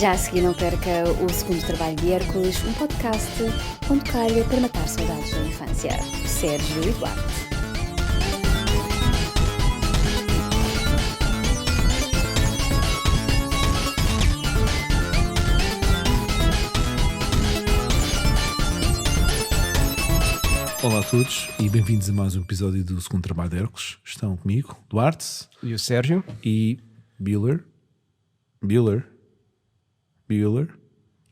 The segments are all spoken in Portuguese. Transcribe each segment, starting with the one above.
Já a seguir não perca o segundo trabalho de Hércules, um podcast onde calha para matar saudades da infância. Sérgio e Duarte. Olá a todos e bem-vindos a mais um episódio do segundo trabalho de Hércules. Estão comigo Duarte e o Sérgio e Bueller.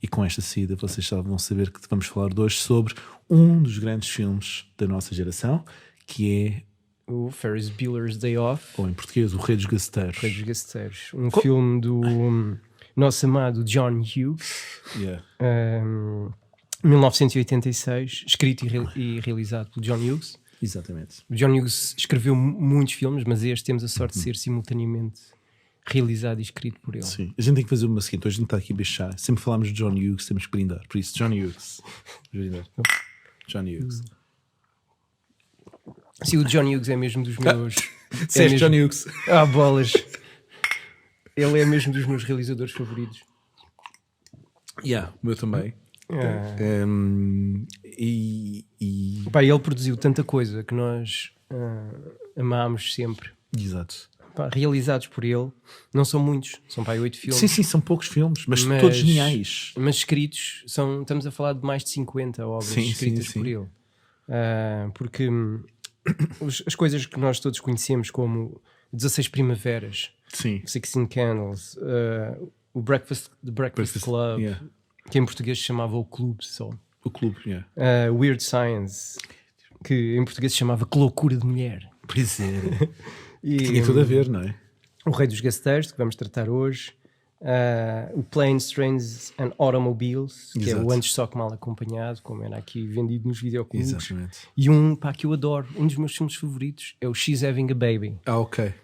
E com esta saída vocês já vão saber que vamos falar de hoje sobre um dos grandes filmes da nossa geração, que é o Ferris Bueller's Day Off, ou em português, O Rei dos Gaceteiros. Um filme do nosso amado John Hughes. 1986, escrito e realizado por John Hughes. Exatamente. O John Hughes escreveu muitos filmes, mas este temos a sorte de ser simultaneamente realizado e escrito por ele. Sim, a gente tem que fazer uma seguinte. Hoje a gente está aqui a beijar. Sempre falamos de John Hughes, temos que brindar. Por isso, John Hughes. John Hughes. Sim, o John Hughes é mesmo dos meus... Mesmo... John Hughes. Bolas. Ele é mesmo dos meus realizadores favoritos. O meu também. Pá, ele produziu tanta coisa que nós amámos sempre. Exato. Pá, realizados por ele, não são muitos, são pá, 8 filmes. Sim, são poucos filmes, mas todos geniais. Mas escritos, estamos a falar de mais de 50 obras escritas por ele. Porque as coisas que nós todos conhecemos, como 16 Primaveras, 16 Candles, o The Breakfast Club, que em português se chamava O Clube só. O Clube, Weird Science, que em português se chamava Que Loucura de Mulher. Pois é. Tinha tudo a ver, não é? O Rei dos Gaceteiros, que vamos tratar hoje. O Planes, Trains and Automobiles, que é o Antes Só Que Mal Acompanhado, como era aqui vendido nos videoclubes. Exatamente. E que eu adoro, um dos meus filmes favoritos, é o She's Having a Baby. Ok.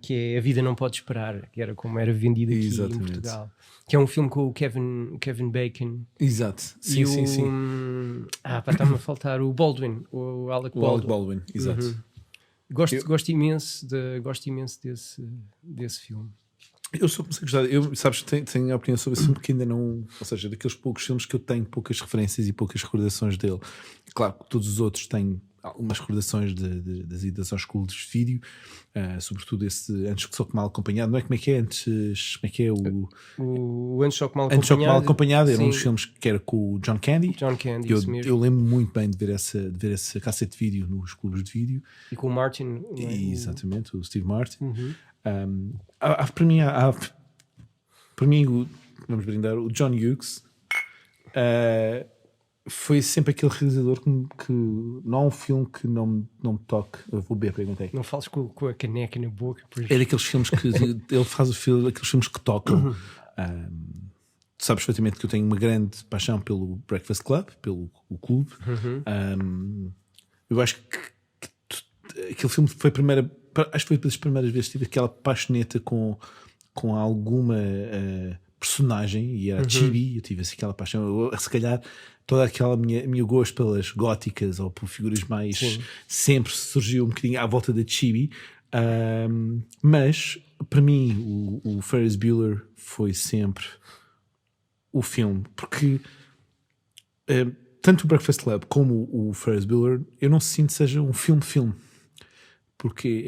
Que é A Vida Não Pode Esperar, que era como era vendido aqui em Portugal. Que é um filme com o Kevin Bacon. Exato. Sim. Está-me a faltar o Baldwin, o Alec Baldwin. Exato. Gosto imenso desse filme. Eu só comecei a gostar. Sabes que tenho a opinião sobre esse filme, porque ainda não. Ou seja, daqueles poucos filmes que eu tenho poucas referências e poucas recordações dele. Claro que todos os outros têm algumas recordações das idas aos clubes de vídeo, sobretudo esse Antes Só Que Mal Acompanhado. Não é? Como é que é antes? Como é que é o Antes Só Que Mal Acompanhado? Antes Só Que Mal Acompanhado era um dos filmes que era com o John Candy. Eu lembro muito bem de ver essa cassete de vídeo nos clubes de vídeo. E com o Martin. Exatamente, o Steve Martin. Para mim, vamos brindar, o John Hughes foi sempre aquele realizador que não há um filme que não me toque. Eu vou beber, perguntei. Não fales com a caneca na boca. É daqueles filmes que ele faz aqueles filmes que tocam. Tu sabes perfeitamente que eu tenho uma grande paixão pelo Breakfast Club, pelo o clube. Eu acho que aquele filme foi acho que foi das primeiras vezes que tive aquela paixoneta com alguma personagem, e era a Chibi. Eu tive assim, aquela paixão. Se calhar toda aquela meu gosto pelas góticas ou por figuras mais sempre surgiu um bocadinho à volta da Chibi. Mas para mim o Ferris Bueller foi sempre o filme, porque tanto o Breakfast Club como o Ferris Bueller eu não sinto que seja um filme, porque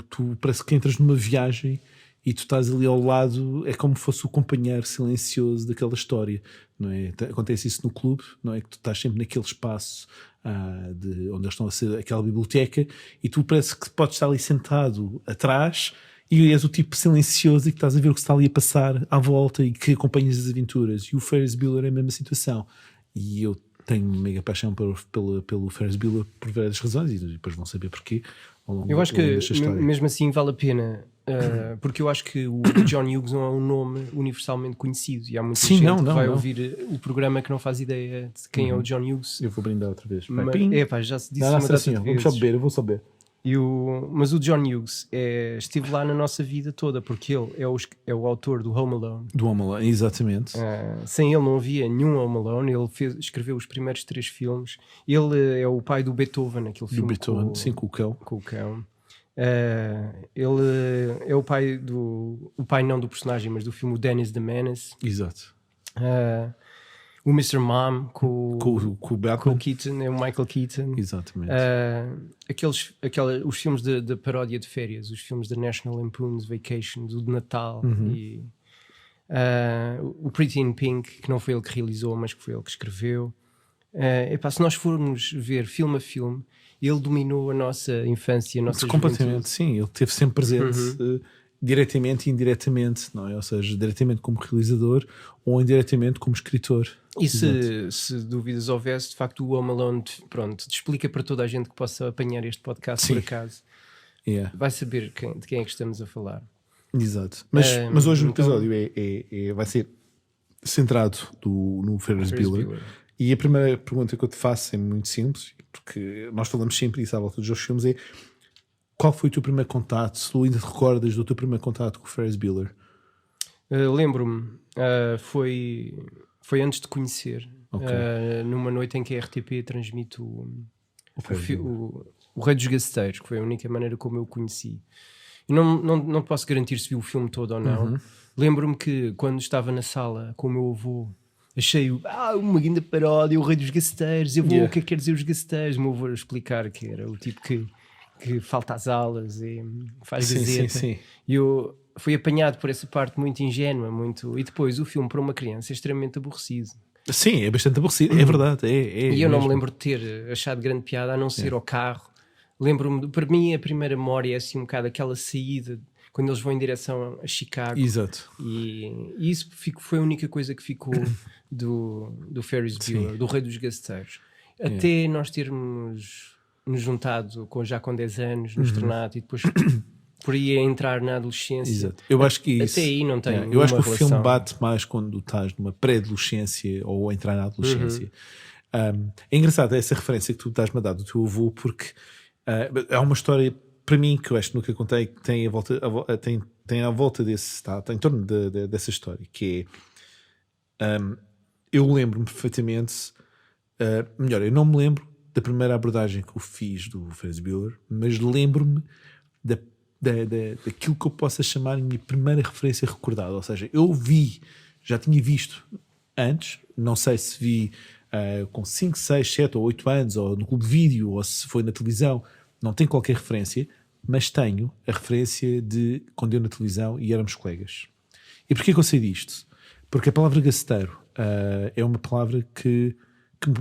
tu parece que entras numa viagem e tu estás ali ao lado, é como se fosse o companheiro silencioso daquela história, não é? Acontece isso no clube, não é? Que tu estás sempre naquele espaço onde eles estão a ser aquela biblioteca, e tu parece que podes estar ali sentado atrás e és o tipo silencioso e que estás a ver o que está ali a passar à volta e que acompanhas as aventuras. E o Ferris Bueller é a mesma situação, e eu tenho uma mega paixão pelo Ferris Bueller por várias razões, e depois vão saber porquê. Eu acho que mesmo assim vale a pena, porque eu acho que o John Hughes não é um nome universalmente conhecido, e há muita gente que vai ouvir o programa que não faz ideia de quem é o John Hughes. Eu vou brindar outra vez. Já se disse uma data de vezes. Eu vou saber. Mas o John Hughes esteve lá na nossa vida toda, porque ele é o autor do Home Alone. Do Home Alone, exatamente. Sem ele não havia nenhum Home Alone. Ele escreveu os primeiros 3 filmes. Ele é o pai do Beethoven, aquele filme Beethoven, com o cão. Com o cão. Ele é o pai não do personagem, mas do filme Dennis the Menace. Exato. O Mr. Mom com o Keaton, é o Michael Keaton. Exatamente. Os filmes de paródia de férias, os filmes da National Lampoon's Vacation, do de Natal, e o Pretty in Pink, que não foi ele que realizou, mas que foi ele que escreveu. Se nós formos ver filme a filme, ele dominou a nossa infância, a nossa completamente, sim, ele esteve sempre presente, diretamente e indiretamente, não é? Ou seja, diretamente como realizador ou indiretamente como escritor. E se dúvidas houvesse, de facto, o Home Alone, pronto, te explica para toda a gente que possa apanhar este podcast, por acaso. Vai saber de quem é que estamos a falar. Exato. Mas hoje o episódio vai ser centrado no Ferris Bueller. E a primeira pergunta que eu te faço é muito simples, porque nós falamos sempre isso à volta dos filmes, é: qual foi o teu primeiro contato? Se tu ainda te recordas do teu primeiro contato com o Ferris Bueller? Lembro-me, foi antes de conhecer, numa noite em que a RTP transmite o Rei dos Gaceteiros, que foi a única maneira como eu o conheci. Eu não posso garantir se vi o filme todo ou não. Lembro-me que quando estava na sala com o meu avô, achei uma grande paródia, o Rei dos Gaceteiros. O que é que quer dizer os Gaceteiros? O meu avô explicar que era o tipo que falta às aulas e faz gazeta. Sim. E eu fui apanhado por essa parte muito ingênua, e depois o filme para uma criança é extremamente aborrecido. Sim, é bastante aborrecido, é verdade. E eu não me lembro de ter achado grande piada, a não ser ao carro. Lembro-me, para mim a primeira memória é assim um bocado aquela saída quando eles vão em direção a Chicago. Exato. E isso foi a única coisa que ficou do Ferris Bueller, do Rei dos Gaceteiros. Até nós termos nos juntado já com 10 anos no externato e depois por aí a entrar na adolescência. Exato. Eu acho que isso, até aí não tem eu acho que relação. O filme bate mais quando estás numa pré-adolescência ou a entrar na adolescência. É engraçado essa referência que tu estás-me a dar do teu avô, porque há uma história para mim que eu acho que nunca contei, que tem à volta desse, está em torno dessa história, que é eu lembro-me perfeitamente, melhor, eu não me lembro da primeira abordagem que eu fiz do Ferris Bueller, mas lembro-me daquilo que eu possa chamar a minha primeira referência recordada. Ou seja, já tinha visto antes, não sei se vi com 5, 6, 7 ou 8 anos, ou no clube de vídeo, ou se foi na televisão, não tenho qualquer referência, mas tenho a referência de quando eu na televisão e éramos colegas. E porquê que eu sei disto? Porque a palavra gaceteiro é uma palavra que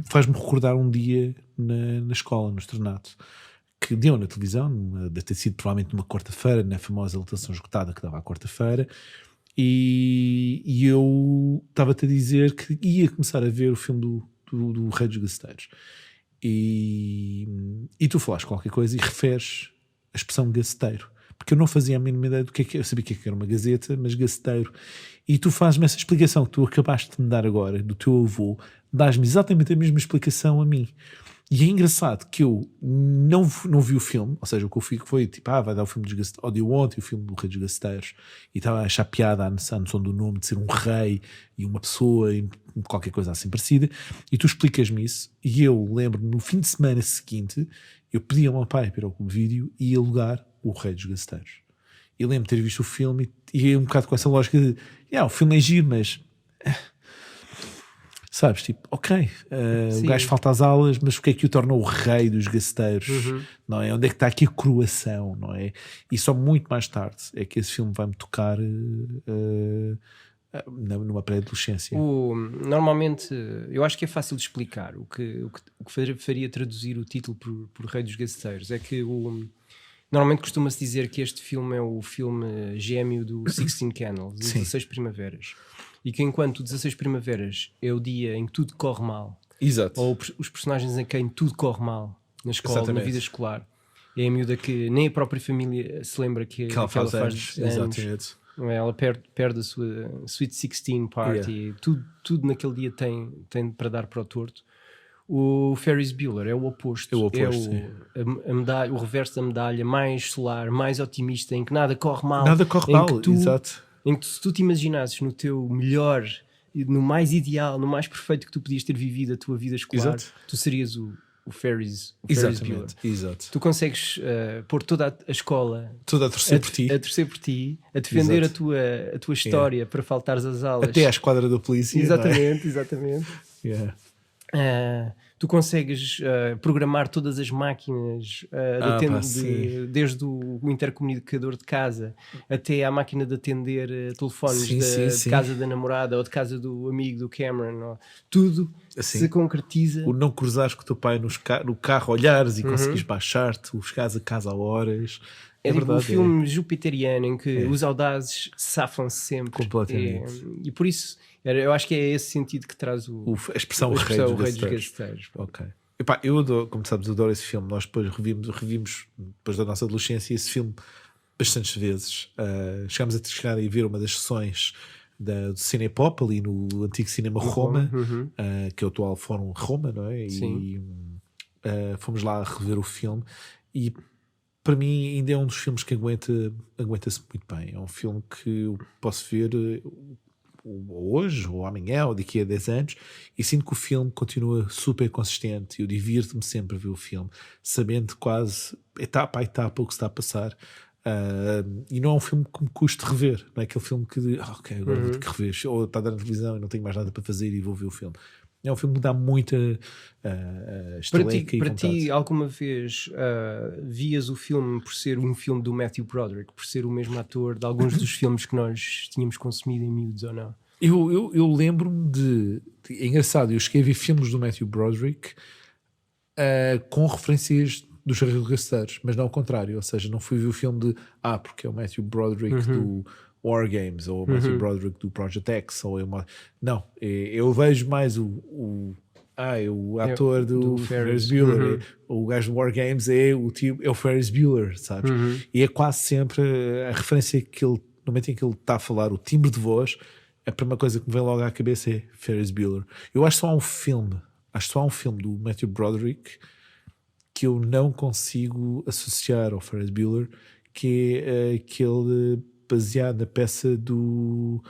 faz-me recordar um dia na escola, no externato, que deu na televisão, deve ter sido provavelmente numa quarta-feira, na famosa lotação esgotada que dava à quarta-feira, e eu estava-te a dizer que ia começar a ver o filme do Rei dos Gaceteiros. E tu falaste qualquer coisa e referes a expressão gaceteiro, porque eu não fazia a mínima ideia do que é que eu sabia que era uma gazeta, mas gaceteiro. E tu fazes-me essa explicação que tu acabaste de me dar agora, do teu avô, dás-me exatamente a mesma explicação a mim. E é engraçado que eu não vi o filme, ou seja, o que eu fico foi tipo, vai dar o filme dos Gaceteiros, ou deu ontem o filme do Rei dos Gaceteiros, e estava a achar piada a noção do nome de ser um rei e uma pessoa e qualquer coisa assim parecida, e tu explicas-me isso, e eu lembro no fim de semana seguinte, eu pedi ao meu pai para ir ao clube vídeo e alugar o Rei dos Gaceteiros. E lembro de ter visto o filme e um bocado com essa lógica de o filme é giro, mas sabes, tipo, ok, o gajo falta às aulas, mas o que é que o torna o rei dos gaceteiros? Não é? Onde é que está aqui a coroação, não é? E só muito mais tarde é que esse filme vai-me tocar numa pré-adolescência. Normalmente, eu acho que é fácil de explicar. O que faria traduzir o título por Rei dos Gaceteiros é que normalmente costuma-se dizer que este filme é o filme gêmeo do 16 Candles, 16 Primaveras. E que enquanto 16 Primaveras é o dia em que tudo corre mal, exato, ou os personagens em quem tudo corre mal na escola, exatamente, na vida escolar, é a miúda que nem a própria família se lembra que ela faz anos. Exatamente. Ela perde a sua Sweet 16 party, tudo naquele dia tem para dar para o torto. O Ferris Bueller é o oposto. A medalha, o reverso da medalha, mais solar, mais otimista, em que nada corre mal. Nada corre mal, exato. Em que se tu te imaginasses no teu melhor, no mais ideal, no mais perfeito que tu podias ter vivido a tua vida escolar, exato, tu serias o o Ferris Bueller. Exato. Tu consegues pôr toda a escola toda a torcer por ti, a defender a tua história para faltares às aulas. Até à esquadra da polícia. Exatamente. Yeah. Tu consegues programar todas as máquinas desde o intercomunicador de casa até à máquina de atender telefones de casa da namorada ou de casa do amigo do Cameron. Tudo se concretiza. O não cruzares com o teu pai no carro, olhares e conseguires baixar-te, chegares a casa a horas. É verdade, um filme jupiteriano em que os audazes safam-se sempre. Completamente. E por isso, eu acho que é esse sentido que traz a expressão Rei dos Gasteiros. Ok. Epá, eu adoro, como sabes, adoro esse filme. Nós depois revimos depois da nossa adolescência esse filme bastantes vezes. Chegámos a chegar a ver uma das sessões do Cinepop ali no antigo Cinema Roma, que é o atual Fórum Roma, não é? Sim. E fomos lá rever o filme e para mim ainda é um dos filmes que aguenta-se muito bem. É um filme que eu posso ver hoje ou amanhã ou daqui a 10 anos e sinto que o filme continua super consistente. Eu divirto-me sempre a ver o filme, sabendo quase etapa a etapa o que se está a passar. E não é um filme que me custa rever, não é aquele filme que ok, agora vou ter que rever, ou está a dar na televisão e não tenho mais nada para fazer e vou ver o filme. É um filme que dá muita estaleca e vontade. Para ti, alguma vez vias o filme por ser um filme do Matthew Broderick, por ser o mesmo ator de alguns dos filmes que nós tínhamos consumido em miúdos ou não? Eu lembro-me de... É engraçado, eu cheguei a ver filmes do Matthew Broderick com referências dos Rei dos Gasteiros, mas não ao contrário, ou seja, não fui ver o filme de porque é o Matthew Broderick do War Games ou o Matthew Broderick do Project X não, eu vejo mais o ator do Ferris Bueller, o gajo do War Games é o Ferris Bueller, sabes? E é quase sempre a referência que ele, no momento em que ele está a falar, o timbre de voz, a primeira coisa que me vem logo à cabeça é Ferris Bueller. Eu acho que só há um filme do Matthew Broderick que eu não consigo associar ao Ferris Bueller, que é aquele baseado na peça do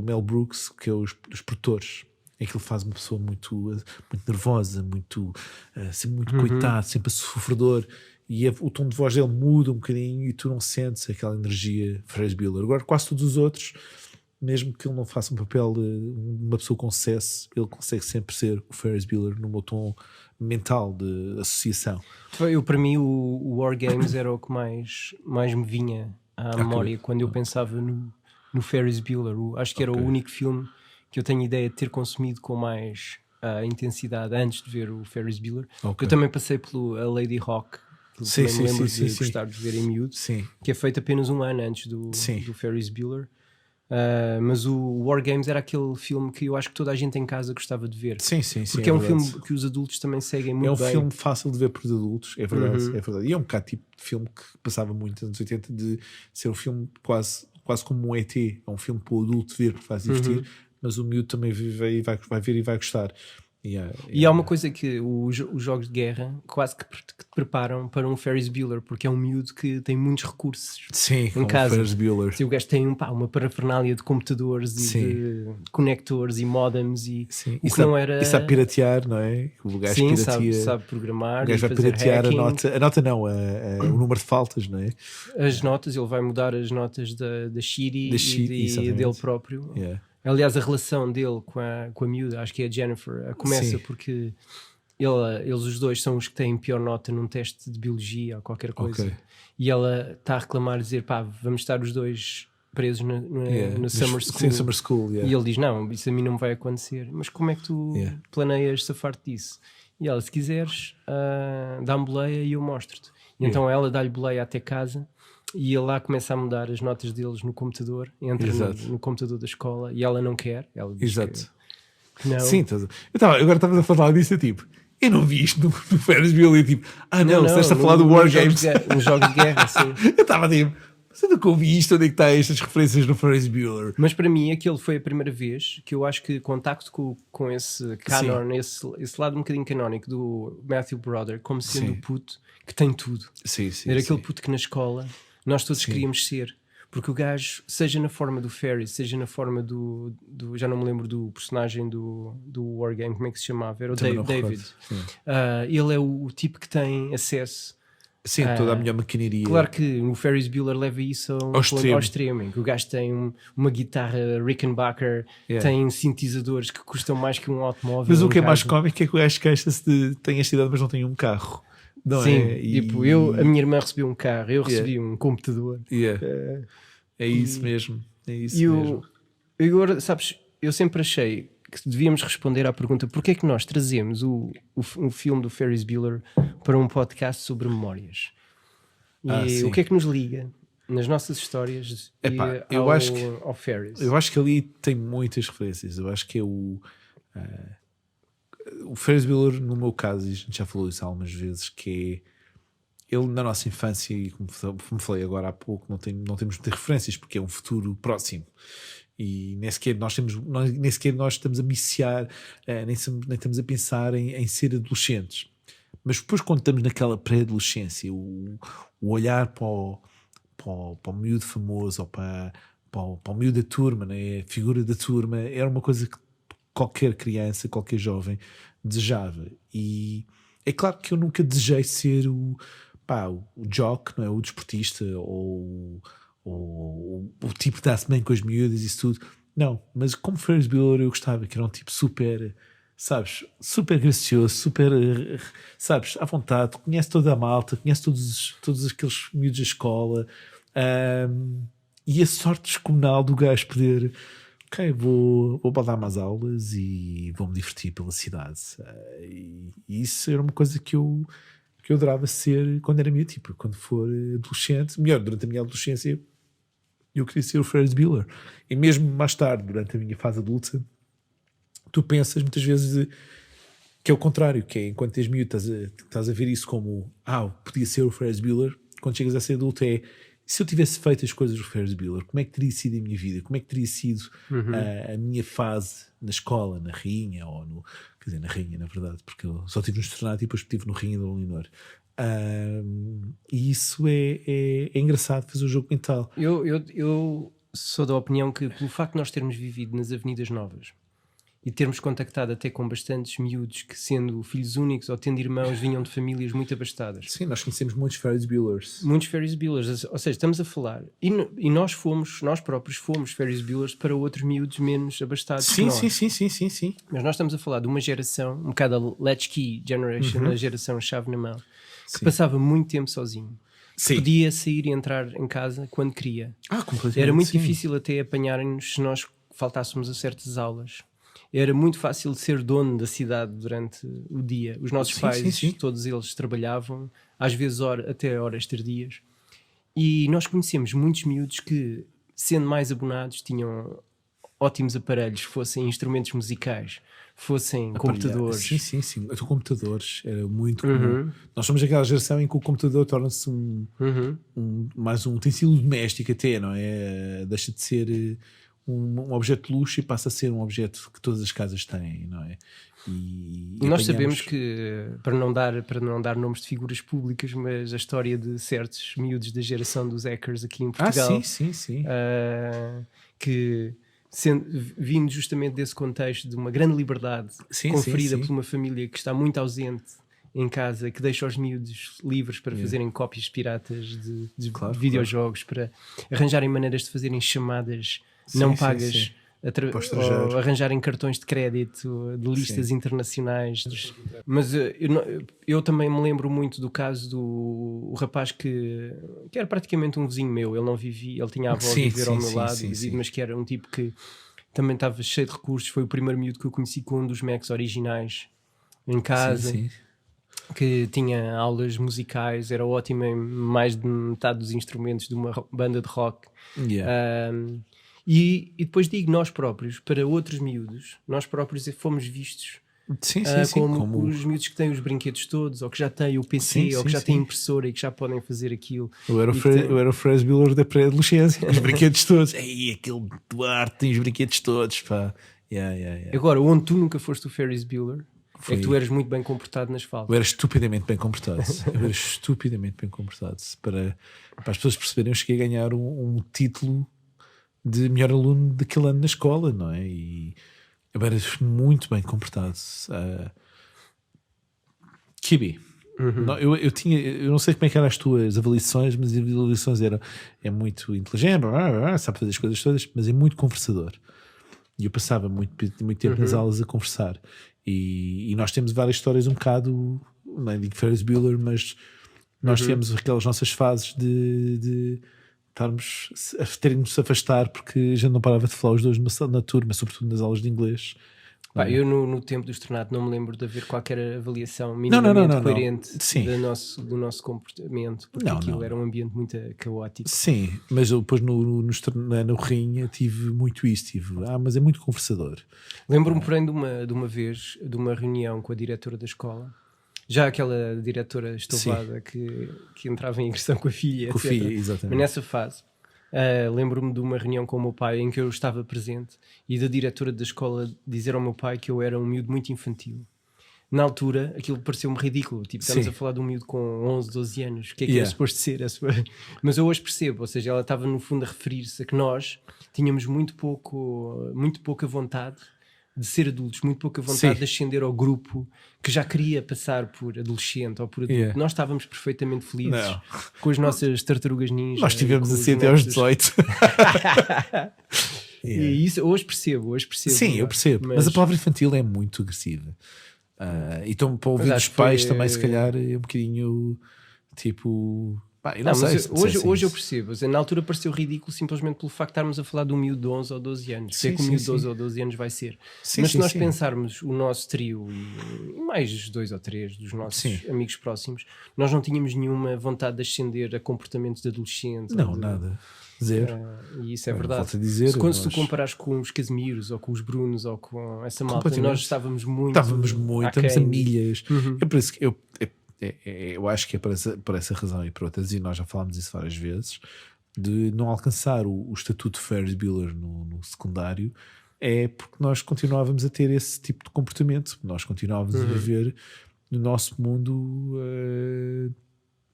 Mel Brooks, que é dos Produtores, em que ele faz uma pessoa muito nervosa, muito coitado, sempre sofredor, e o tom de voz dele muda um bocadinho e tu não sentes aquela energia Ferris Bueller. Agora quase todos os outros, mesmo que ele não faça um papel de uma pessoa com sucesso, ele consegue sempre ser o Ferris Bueller no meu tom mental de associação. Para mim o War Games era o que mais me vinha à memória quando eu pensava no Ferris Bueller. Acho que era o único filme que eu tenho ideia de ter consumido com mais intensidade antes de ver o Ferris Bueller. Eu também passei pelo a Lady Hawk, que me lembro de gostar de ver em miúdo, que é feito apenas um ano antes do Ferris Bueller. Mas o War Games era aquele filme que eu acho que toda a gente em casa gostava de ver. Porque é um filme que os adultos também seguem muito bem. É um filme fácil de ver por adultos, é verdade, é verdade. E é um bocado tipo de filme que passava muito nos anos 80 de ser um filme quase como um ET. É um filme para o adulto ver, porque faz divertir, mas o miúdo também vai ver e vai gostar. E há uma coisa que os jogos de guerra quase que te preparam para um Ferris Bueller, porque é um miúdo que tem muitos recursos em casa. Ferris Bueller. O gajo tem uma parafernália de computadores e de conectores e modems e isso não era... E sabe piratear, não é? O gajo pirateia, sabe programar. O gajo vai piratear a nota não, o número de faltas, não é? As notas, ele vai mudar as notas da Shiri e dele próprio. Aliás, a relação dele com a miúda, acho que é a Jennifer, começa porque eles os dois são os que têm pior nota num teste de biologia ou qualquer coisa. E ela está a reclamar, dizer, vamos estar os dois presos na Summer School. Sim, Summer School, E ele diz, não, isso a mim não me vai acontecer. Mas como é que tu planeias safar-te disso? E ela, se quiseres, dá-me boleia e eu mostro-te. E então ela dá-lhe boleia até casa. E ele lá começa a mudar as notas deles no computador, entra no computador da escola e ela não quer. Ela diz que não. Sim, agora estavas a falar disso, tipo, eu não vi isto no Ferris Bueller, tipo, não, estás a falar do War Games. Um jogo de guerra, sim. Eu estava tipo, mas eu nunca ouvi isto, onde é que está estas referências no Ferris Bueller? Mas para mim aquilo foi a primeira vez que eu acho que contacto com esse canon, esse lado um bocadinho canónico do Matthew Broderick, como sendo o puto que tem tudo. Era aquele puto que na escola nós todos queríamos ser. Porque o gajo, seja na forma do Ferris, seja na forma do já não me lembro do personagem do Wargame, como é que se chamava? Era o David. Ele é o tipo que tem acesso. Sim, toda a melhor maquinaria. Claro que o Ferris Bueller leva isso ao extremo, em que o gajo tem uma guitarra Rickenbacker, tem sintetizadores que custam mais que um automóvel. Mas o que é mais cómico é que o gajo queixa-se de tem esta idade, mas não tem um carro. Não sim, é? Tipo, a minha irmã recebeu um carro, eu recebi um computador. É isso mesmo. É isso mesmo. Agora, sabes, eu sempre achei que devíamos responder à pergunta: porquê é que nós trazemos um filme do Ferris Bueller para um podcast sobre memórias? E o que é que nos liga nas nossas histórias ao Ferris? Eu acho que ali tem muitas referências. Eu acho que é o Ferris Bueller, no meu caso, e a gente já falou isso algumas vezes, que é ele na nossa infância, e como falei agora há pouco, não temos muitas referências porque é um futuro próximo. E nem sequer nós estamos a viciar, nem estamos a pensar em ser adolescentes. Mas depois, quando estamos naquela pré-adolescência, o olhar para o miúdo famoso ou para o miúdo da turma, né? A figura da turma, era uma coisa que qualquer criança, qualquer jovem desejava. E é claro que eu nunca desejei ser o jock, não é? O desportista ou o tipo que dá-se bem com as miúdas e isso tudo. Não, mas como Ferris Bueller eu gostava, que era um tipo super, sabes, super gracioso, super, sabes, à vontade, conhece toda a malta, conhece todos aqueles miúdos da escola, e a sorte descomunal do gajo poder, ok, vou dar umas aulas e vou-me divertir pela cidade. E isso era uma coisa que eu adorava ser quando era miúdo, tipo, quando for adolescente, melhor, durante a minha adolescência, eu queria ser o Ferris Bueller. E mesmo mais tarde, durante a minha fase adulta, tu pensas muitas vezes que é o contrário, que é enquanto és miúdo estás a ver isso como podia ser o Ferris Bueller. Quando chegas a ser adulto se eu tivesse feito as coisas do Ferris Bueller, como é que teria sido a minha vida? Como é que teria sido a minha fase na escola, na Rainha, quer dizer, na Rainha, na verdade, porque eu só estive no Externato e depois estive no Rainha da Leonor. E isso é engraçado fazer o jogo mental. Eu sou da opinião que, pelo facto de nós termos vivido nas Avenidas Novas e termos contactado até com bastantes miúdos que, sendo filhos únicos ou tendo irmãos, vinham de famílias muito abastadas. Sim, nós conhecemos muitos Ferris Buellers. Muitos Ferris Buellers, ou seja, estamos a falar e nós próprios fomos Ferris Buellers para outros miúdos menos abastados que nós. Sim. Mas nós estamos a falar de uma geração, um bocado a latchkey generation, a geração chave na mão, que passava muito tempo sozinho. Podia sair e entrar em casa quando queria. Era muito difícil até apanharem-nos se nós faltássemos a certas aulas. Era muito fácil ser dono da cidade durante o dia. Os nossos pais, todos eles trabalhavam, às vezes até horas tardias. E nós conhecemos muitos miúdos que, sendo mais abonados, tinham ótimos aparelhos, fossem instrumentos musicais, fossem computadores. Sim. Computadores era muito comum. Nós somos aquela geração em que o computador torna-se mais um utensílio doméstico até, não é? Deixa de ser um objeto de luxo e passa a ser um objeto que todas as casas têm, não é? E nós sabemos que, para não dar nomes de figuras públicas, mas a história de certos miúdos da geração dos hackers aqui em Portugal, que vindo justamente desse contexto de uma grande liberdade conferida por uma família que está muito ausente em casa, que deixa os miúdos livres para fazerem cópias piratas de videojogos, para arranjarem maneiras de fazerem chamadas não pagas, ou arranjarem cartões de crédito de listas internacionais. Mas eu também me lembro muito do caso do rapaz que era praticamente um vizinho meu. Ele não vivia, ele tinha a avó a viver ao meu lado, mas que era um tipo que também estava cheio de recursos. Foi o primeiro miúdo que eu conheci com um dos Macs originais em casa. Que tinha aulas musicais, era ótimo em mais de metade dos instrumentos de uma banda de rock. E depois digo, nós próprios, para outros miúdos, nós próprios fomos vistos como os miúdos que têm os brinquedos todos, ou que já têm o PC, ou que já têm impressora e que já podem fazer aquilo. Eu era o Ferris Bueller da pré-adolescência, com os brinquedos todos. Aquele Duarte tem os brinquedos todos, pá. Agora, onde tu nunca foste o Ferris Bueller É que tu eras muito bem comportado nas faltas. Eu era estupidamente bem comportado. Para as pessoas perceberem, eu cheguei a ganhar um título de melhor aluno daquele ano na escola, não é? E eu era muito bem comportado. Kibi. Não, eu não sei como é que eram as tuas avaliações, mas as avaliações é muito inteligente, sabe fazer as coisas todas, mas é muito conversador. E eu passava muito tempo nas aulas a conversar. E nós temos várias histórias um bocado, não digo Ferris Bueller, mas nós temos aquelas nossas fases de estarmos a terem-nos afastar porque já não parava de falar os dois na turma, sobretudo nas aulas de inglês. Eu no tempo do externato não me lembro de haver qualquer avaliação minimamente coerente do nosso comportamento, porque aquilo era um ambiente muito caótico. Sim, mas eu depois no Rinha tive muito isso, mas é muito conversador. Lembro-me, porém, de uma vez, de uma reunião com a diretora da escola, já aquela diretora estouvada que entrava em agressão com a filha, com etc. A filha, exatamente. Mas nessa fase, lembro-me de uma reunião com o meu pai em que eu estava presente e da diretora da escola dizer ao meu pai que eu era um miúdo muito infantil. Na altura, aquilo pareceu-me ridículo. Tipo, estamos a falar de um miúdo com 11, 12 anos. O que é que é suposto ser? Mas eu hoje percebo. Ou seja, ela estava no fundo a referir-se a que nós tínhamos muito pouca vontade de ser adultos, muito pouca vontade de ascender ao grupo que já queria passar por adolescente ou por adulto. Nós estávamos perfeitamente felizes com as nossas tartarugas ninja. Nós tivemos assim até aos 18. E isso hoje percebo. Sim, eu percebo. Mas a palavra infantil é muito agressiva. Então, para ouvir os pais também, se calhar, é um bocadinho tipo. Hoje eu percebo. Na altura pareceu ridículo simplesmente pelo facto de estarmos a falar de um miúdo de 11 ou 12 anos. Sei que um miúdo de 11 ou 12 anos vai ser. Mas se nós pensarmos o nosso trio e mais 2 ou 3 dos nossos amigos próximos, nós não tínhamos nenhuma vontade de ascender a comportamentos de adolescentes. Não, nada. Zero. E isso é verdade. Se tu comparares com os Casimiros ou com os Brunos ou com essa malta, nós estávamos muito estamos a milhas. É por isso que eu acho que é por essa razão e por outras, e nós já falámos isso várias vezes, de não alcançar o estatuto de Ferris Bueller no secundário, é porque nós continuávamos a ter esse tipo de comportamento, nós continuávamos a viver no nosso mundo,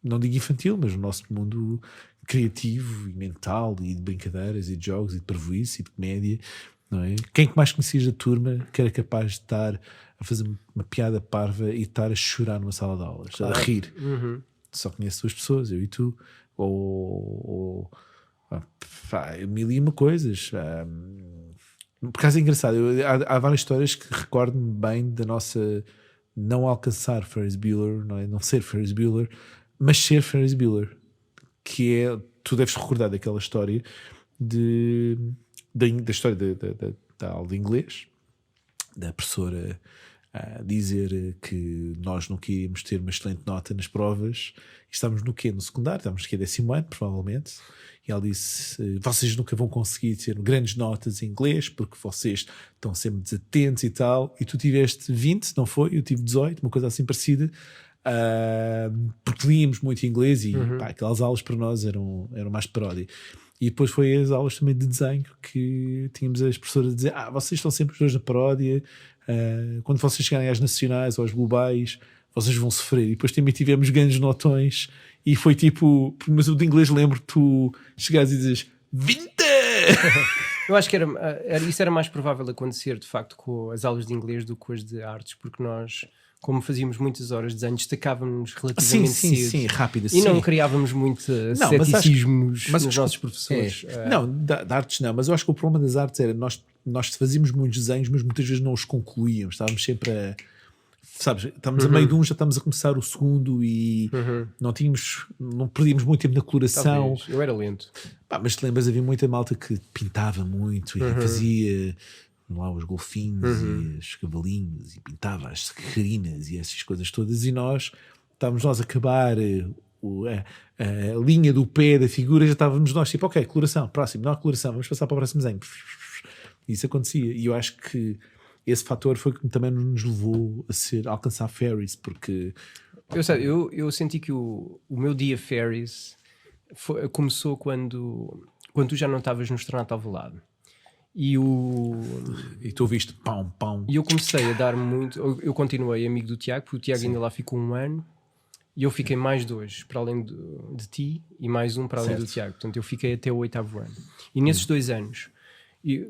não digo infantil, mas no nosso mundo criativo e mental, e de brincadeiras e de jogos e de parvoíce e de comédia, não é? Quem que mais conhecias da turma que era capaz de estar a fazer uma piada parva e estar a chorar numa sala de aulas, a rir? Só conheço 2 pessoas, eu e tu, mil e uma coisas. Por acaso é engraçado, há várias histórias que recordo-me bem da nossa não alcançar Ferris Bueller, não é? Não ser Ferris Bueller, mas ser Ferris Bueller, que é, tu deves recordar daquela história da história da aula de inglês, da professora a dizer que nós não queríamos ter uma excelente nota nas provas, e estávamos no quê? No secundário, estávamos no quê? 10º ano, provavelmente, e ela disse: vocês nunca vão conseguir ter grandes notas em inglês porque vocês estão sempre desatentos e tal, e tu tiveste 20, não foi? Eu tive 18, uma coisa assim parecida, porque líamos muito inglês e aquelas aulas para nós eram mais paródia. E depois foi as aulas também de desenho que tínhamos as professoras a dizer: vocês estão sempre os dois na paródia, quando vocês chegarem às nacionais ou às globais vocês vão sofrer. E depois também tivemos grandes notões e foi tipo, mas o de inglês lembro que tu chegares e dizes 20! Eu acho que isso era mais provável acontecer de facto com as aulas de inglês do que com as de artes, porque nós, como fazíamos muitas horas de desenho, destacávamos relativamente cedo. Rápido, e não criávamos muito ceticismo nos nossos professores. Não, de artes não, mas eu acho que o problema das artes era nós fazíamos muitos desenhos, mas muitas vezes não os concluíamos, estávamos sempre a... Sabes, estamos a meio de um, já estamos a começar o segundo e não perdíamos muito tempo na coloração. Talvez. Eu era lento. Mas te lembras, havia muita malta que pintava muito e fazia lá os golfinhos e os cavalinhos e pintava as secarinas e essas coisas todas, e estávamos a acabar a linha do pé da figura, já estávamos nós tipo, ok, coloração, próximo, não há coloração, vamos passar para o próximo desenho. Isso acontecia, e eu acho que esse fator foi que também nos levou a alcançar Ferris, porque... Eu senti que o meu dia Ferris começou quando tu já não estavas no Externato Alvalade. E tu ouviste pão. E eu comecei a dar muito. Eu continuei amigo do Tiago, porque o Tiago ainda lá ficou 1 ano. E eu fiquei mais 2 para além de ti e mais 1 para além do Tiago. Portanto, eu fiquei até o 8º ano. E nesses 2 anos,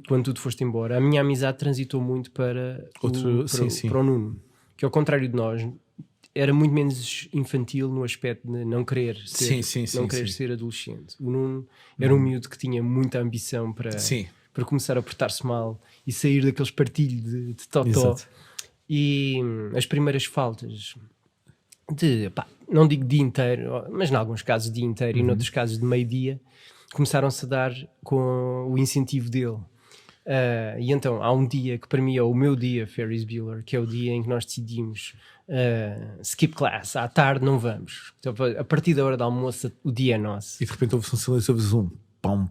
quando tu foste embora, a minha amizade transitou muito para o Nuno, que ao contrário de nós, era muito menos infantil no aspecto de não querer ser adolescente. O Nuno era um miúdo que tinha muita ambição para começar a portar-se mal e sair daqueles partilhos de totó. Exato. E as primeiras faltas não digo dia inteiro, mas em alguns casos dia inteiro e noutros casos de meio-dia, começaram-se a dar com o incentivo dele. E então há um dia que para mim é o meu dia Ferris Bueller, que é o dia em que nós decidimos skip class, à tarde não vamos, então, a partir da hora da almoço o dia é nosso. E de repente houve um silêncio sobre Zoom, pão,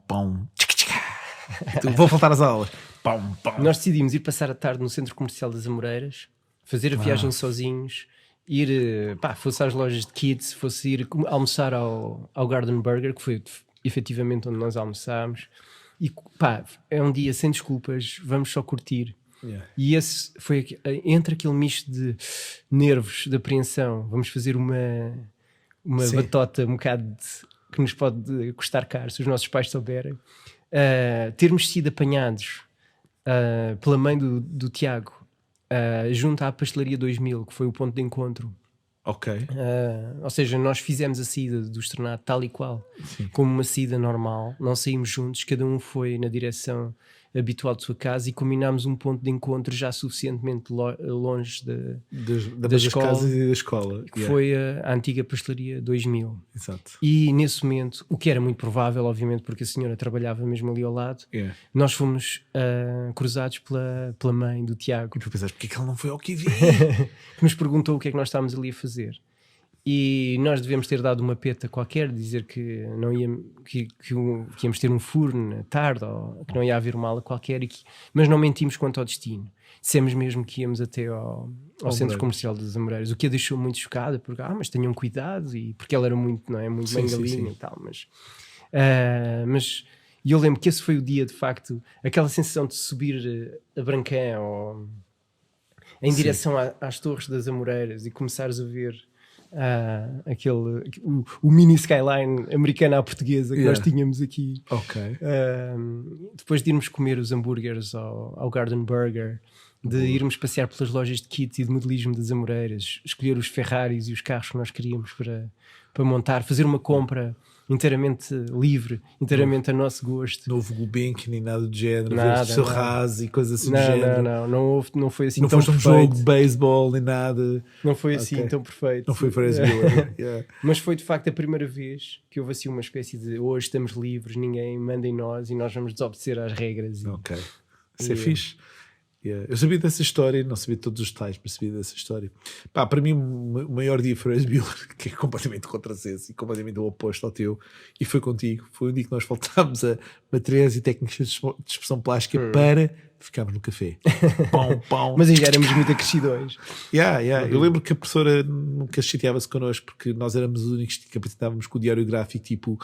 vou faltar às aulas, pão. Nós decidimos ir passar a tarde no Centro Comercial das Amoreiras, fazer a viagem sozinhos, ir, fosse às lojas de kids, fosse ir almoçar ao Garden Burger, que foi efetivamente onde nós almoçámos, e é um dia sem desculpas, vamos só curtir. E esse foi entre aquele misto de nervos, de apreensão, vamos fazer uma batota um bocado que nos pode custar caro se os nossos pais souberem, termos sido apanhados pela mãe do Tiago junto à Pastelaria 2000, que foi o ponto de encontro. Ou seja, nós fizemos a saída do Externato tal e qual, como uma saída normal, não saímos juntos, cada um foi na direção habitual de sua casa e combinámos um ponto de encontro já suficientemente longe da escola, casas e da escola, que foi a antiga Pastelaria 2000. Exato. E nesse momento, o que era muito provável, obviamente, porque a senhora trabalhava mesmo ali ao lado, nós fomos cruzados pela mãe do Tiago. E tu pensaste, porque é que ele não foi ao que vi? Que nos perguntou o que é que nós estávamos ali a fazer. E nós devemos ter dado uma peta qualquer, dizer que íamos ter um furo na tarde, ou que não ia haver uma aula qualquer, mas não mentimos quanto ao destino. Dissemos mesmo que íamos até ao Centro Comercial das Amoreiras, o que a deixou muito chocada, porque mas tenham cuidado, e porque ela era muito mangalinha e tal, mas eu lembro que esse foi o dia, de facto, aquela sensação de subir a Brancão em direção às Torres das Amoreiras e começares a ver o mini skyline americano à portuguesa que nós tínhamos aqui. Depois de irmos comer os hambúrgueres ao Garden Burger, de irmos passear pelas lojas de kits e de modelismo das Amoreiras, escolher os Ferraris e os carros que nós queríamos para montar, fazer uma compra inteiramente livre, inteiramente a nosso gosto. Não houve Gulbenkian nem nada do género, ver o seu Raz e coisas assim do género. Não foi assim não tão perfeito. Não foi um jogo de beisebol nem nada. Não foi assim tão perfeito. Não foi Ferris Bueller. Mas foi de facto a primeira vez que houve assim uma espécie de hoje estamos livres, ninguém manda em nós e nós vamos desobedecer às regras. Isso é fixe. Eu sabia dessa história, não sabia todos os detalhes, mas sabia dessa história. Para mim, o maior dia foi Ferris Bueller, que é completamente contrassenso e completamente o oposto ao teu, e foi contigo. Foi um dia que nós faltámos a materiais e técnicas de expressão plástica para ficarmos no café. Pão. Mas ainda éramos muito acrescidões. Eu lembro que a professora nunca chateava-se connosco, porque nós éramos os únicos que apresentávamos com o diário gráfico, tipo,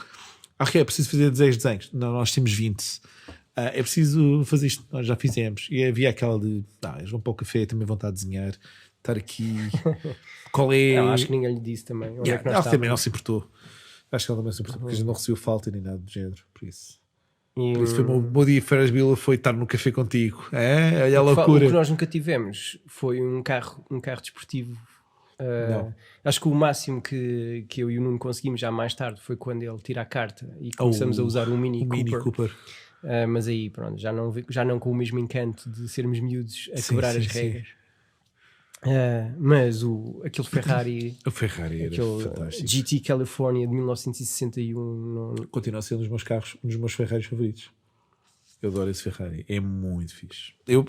é preciso fazer 10 desenhos. Não, nós temos 20. É preciso fazer isto, nós já fizemos. E havia aquela de eles vão para o café, também vão estar a desenhar, estar aqui. Qual é? Acho que ninguém lhe disse também. Ela também não se importou. Acho que ela também se importou, porque a gente não recebeu falta nem nada do género. Por isso foi o meu dia Ferris Bueller, foi estar no café contigo. Olha a loucura. O que nós nunca tivemos foi um carro desportivo. Acho que o máximo que eu e o Nuno conseguimos já mais tarde foi quando ele tira a carta e começamos a usar um Mini Cooper. Mas aí pronto, já não com o mesmo encanto de sermos miúdos a quebrar as regras. Mas aquele Ferrari, o Ferrari era fantástico. GT California de 1961 continua a ser um dos meus carros, um dos meus Ferraris favoritos. Eu adoro esse Ferrari, é muito fixe. Eu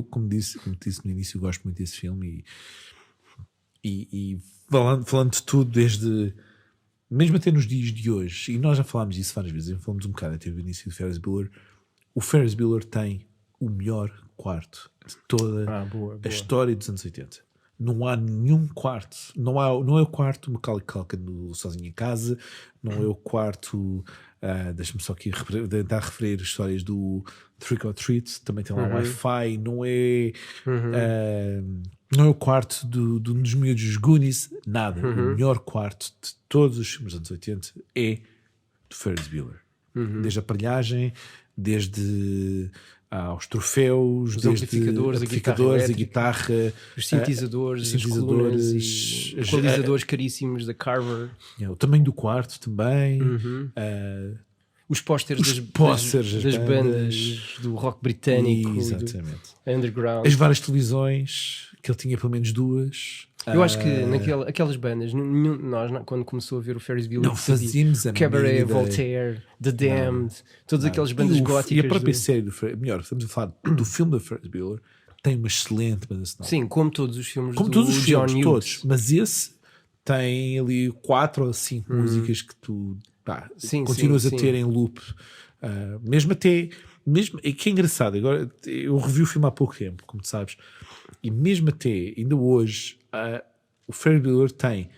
como disse no início, eu gosto muito desse filme e falando de tudo, desde mesmo até nos dias de hoje, e nós já falámos disso várias vezes, falamos um bocado até o início do Ferris Bueller. O Ferris Bueller tem o melhor quarto de toda a história dos anos 80. não há nenhum quarto. Não é o quarto Macaulay Culkin do Sozinho em Casa, não é o quarto. Deixa-me só aqui tentar referir histórias do Trick or Treat, também tem lá Wi-Fi, não é. Não é o quarto dos miúdos dos Goonies, nada. O melhor quarto de todos os filmes dos anos 80 é do Ferris Bueller. Desde a aparelhagem, desde aos troféus, os desde amplificadores, a guitarra, os sintetizadores, as colunas, os equalizadores caríssimos da Carver, o tamanho do quarto também, os pósteres das bandas do rock britânico, exatamente, do underground, as várias televisões, que ele tinha pelo menos 2. Eu acho que aquelas bandas, nós quando começou a ver o Ferris Bueller, não fazíamos a Cabaret, Voltaire, The Damned, todas aquelas bandas góticas. E a própria série melhor, estamos a falar do filme da Ferris Bueller, tem uma excelente banda sonora. Sim, como todos os filmes como do todos os John filmes, Hughes. todos. Mas esse tem ali 4 ou 5 músicas que tu continuas a ter em loop. Mesmo e que é engraçado, agora eu revi o filme há pouco tempo, como tu sabes, e mesmo até ainda hoje o Ferris Bueller tem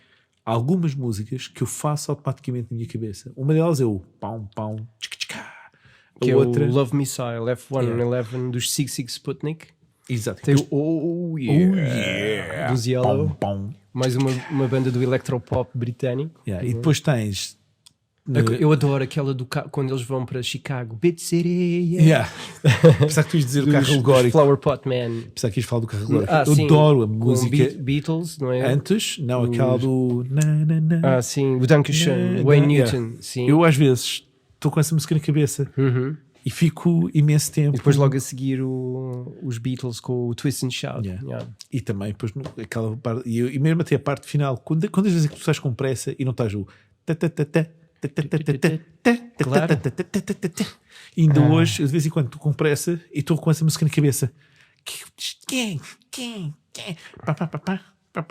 algumas músicas que eu faço automaticamente na minha cabeça. Uma delas é o pão pão tchica tchica, que é outra, o Love Missile F111 dos Sig Sig Sputnik. Exato. Tem o Oh Yeah dos Yellow, mais uma banda do electropop britânico. E depois tens eu adoro aquela quando eles vão para Chicago, Bit City. Apesar que tu ias dizer o carro alegórico, Flower Pot Man. Apesar que ias falar do carro alegórico, eu adoro a música Beatles, não é? Antes, não, aquela do sim, o Dankeschön, Wayne Newton. Sim. Eu às vezes estou com essa música na cabeça e fico imenso tempo. E depois logo a seguir os Beatles com o Twist and Shout. E também depois aquela parte, e mesmo até a parte final, quantas vezes é que tu estás com pressa e não estás o claro. E ainda hoje, de vez em quando, estou com pressa e estou com essa música na cabeça. Quem?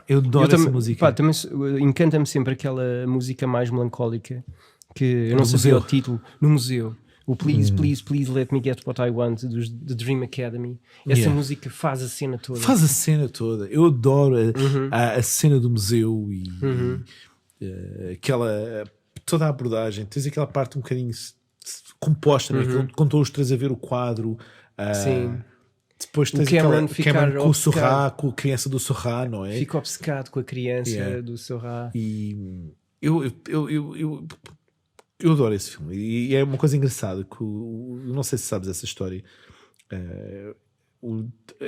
Eu adoro essa música. Também encanta-me sempre aquela música mais melancólica que eu não sabia o título, no museu. O Please, Please, Please Let Me Get What I Want The Dream Academy. Essa música faz a cena toda. Eu adoro a cena do museu e aquela toda a abordagem. Tens aquela parte um bocadinho composta, né? Quando estão os três a ver o quadro. Sim. Depois tens Cameron com o Sorrá, com a criança do Sorrá, não é? Fica obcecado com a criança do Sorrá. E eu adoro esse filme. E é uma coisa engraçada que não sei se sabes essa história.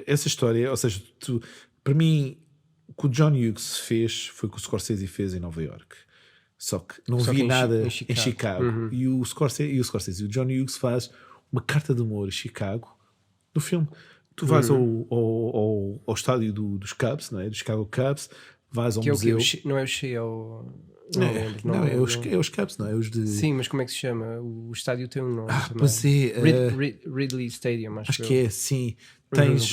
Essa história, ou seja, para mim, o que o John Hughes fez foi o que o Scorsese fez em Nova York. Só que não vi nada em Chicago. E o Scorsese e o John Hughes faz uma carta de amor a Chicago no filme. Tu vais ao estádio dos Cubs, não é? Dos Chicago Cubs, vais ao museu. Não é o Shea, é os Cubs, não é? Os de... Sim, mas como é que se chama? O estádio tem um nome também. Pois é, Ridley Stadium, acho que é, sim. Tens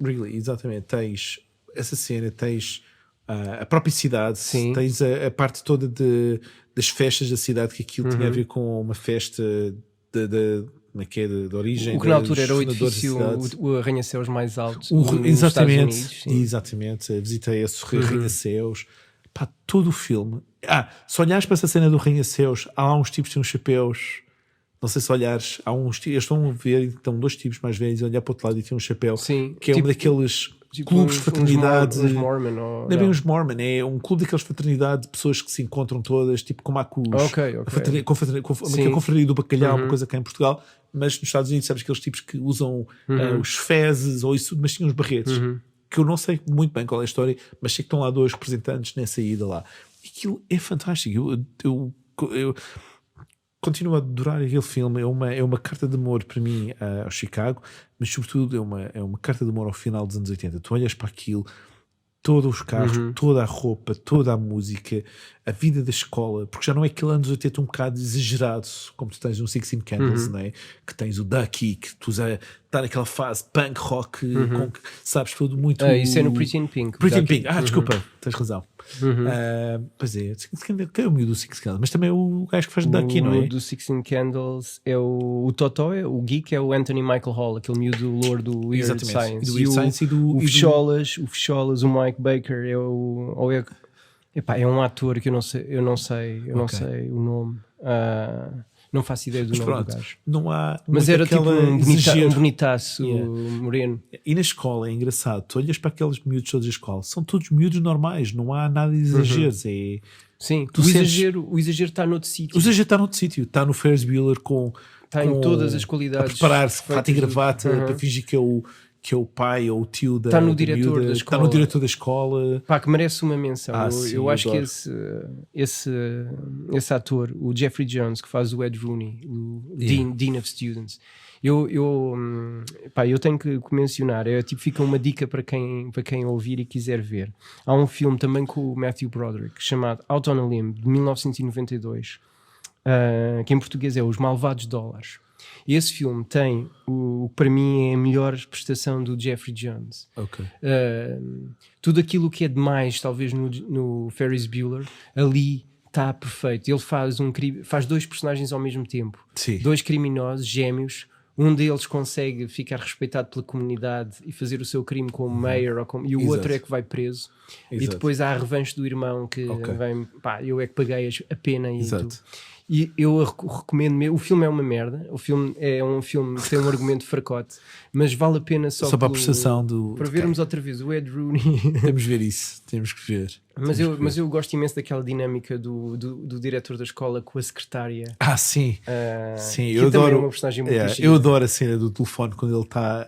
Wrigley, exatamente. Tens essa cena, tens a própria cidade, tens a parte toda das festas da cidade, que aquilo tinha a ver com uma festa de origem. O que na altura era o edifício, o arranha-céus mais alto exatamente, nos Estados Unidos. Exatamente, visitei esse arranha-céus. Todo o filme. Se olhares para essa cena do arranha-céus, há lá uns tipos que têm uns chapéus. Não sei se olhares, há uns tipos, estão a ver, estão 2 tipos mais velhos a olhar para o outro lado e têm um chapéu, que é um daqueles clubes de fraternidade. Uns Mormon, não é bem uns Mormon, é um clube daqueles fraternidade de pessoas que se encontram todas, tipo como há a confraria do bacalhau, uma coisa cá em Portugal, mas nos Estados Unidos sabes aqueles tipos que usam os fezes ou isso, mas tinham os barretes. Que eu não sei muito bem qual é a história, mas sei que estão lá 2 representantes nessa ida lá. E aquilo é fantástico. Eu continuo a adorar aquele filme. É uma carta de amor para mim ao Chicago, mas sobretudo é uma carta de amor ao final dos anos 80. Tu olhas para aquilo, todos os carros, toda a roupa, toda a música, a vida da escola, porque já não é aquele anos 80 um bocado exagerado, como tu tens no 16 Candles, não é? Que tens o Ducky, que tu está naquela fase punk rock, com que sabes tudo muito. Isso é no Pretty in Pink. Desculpa, tens razão. Pois é, quem é o miúdo do Six Candles? Mas também é o gajo que faz daqui, não é? O do Sixteen Candles é o Totó, o geek é o Anthony Michael Hall, aquele miúdo louro do Weird Science. Do Weird Science o Fecholas, o Mike Baker é um ator que eu não sei o nome. Não faço ideia do nome do gajo. Não há mas era tipo um bonitaço moreno. E na escola é engraçado, tu olhas para aqueles miúdos todos da escola, são todos miúdos normais, não há nada de exageros. Sim, o exagero está noutro sítio. O exagero está noutro sítio, está no Ferris Bueller está em todas as qualidades. A preparar-se, fato e gravata, para fingir que é o pai ou o tio da. Está no diretor da escola. Está no diretor da escola. Pá, que merece uma menção. Eu acho adoro. Que esse ator, o Jeffrey Jones, que faz o Ed Rooney, o Dean of Students, eu tenho que mencionar. Fica uma dica para quem ouvir e quiser ver. Há um filme também com o Matthew Broderick chamado Out on a Limb, de 1992, que em português é Os Malvados Dólares. Esse filme tem o que para mim é a melhor prestação do Jeffrey Jones. Tudo aquilo que é demais, talvez no Ferris Bueller, ali está perfeito. Ele faz dois personagens ao mesmo tempo. Sim. Dois criminosos gêmeos. Um deles consegue ficar respeitado pela comunidade e fazer o seu crime como mayor, e o outro é que vai preso. E depois há a revanche do irmão que vem, eu é que paguei a pena e tudo. E eu recomendo mesmo. O filme é uma merda. O filme é um filme que tem um argumento fracote, mas vale a pena só para a prestação para vermos outra vez o Ed Rooney. Temos que ver isso, temos que ver. Mas eu gosto imenso daquela dinâmica do diretor da escola com a secretária. Sim, sim, eu adoro. É uma personagem muito eu adoro a cena do telefone quando ele está,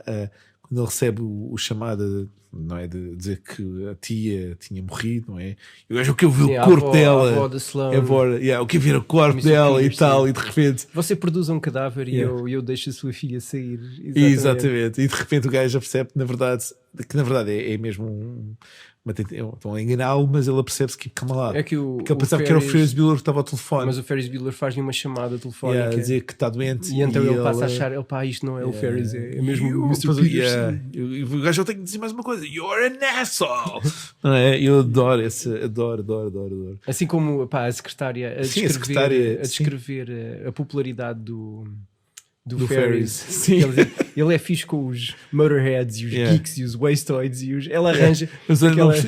quando ele recebe o chamado, não é, de dizer que a tia tinha morrido, não é? Eu acho que eu vi o corpo dela, a avó da Sloan, o que vi o corpo dela e tal, e de repente você produz um cadáver e eu deixo a sua filha sair. Exatamente. E de repente o gajo já percebe que na verdade é mesmo estão a enganá-lo, mas ele percebe-se que calma lá. Porque ele pensava que era o Ferris Bueller que estava ao telefone. Mas o Ferris Bueller faz-lhe uma chamada telefónica a dizer que está doente. E então ele passa a achar, isto não é o Ferris, é mesmo o Mr. Peterson. E o gajo já tem que dizer mais uma coisa: You're an asshole! Não é? Eu adoro adoro. Assim como a secretária a descrever a popularidade do Ferris. Sim. Ele é fixe com os motorheads e os geeks e os wastoids ela arranja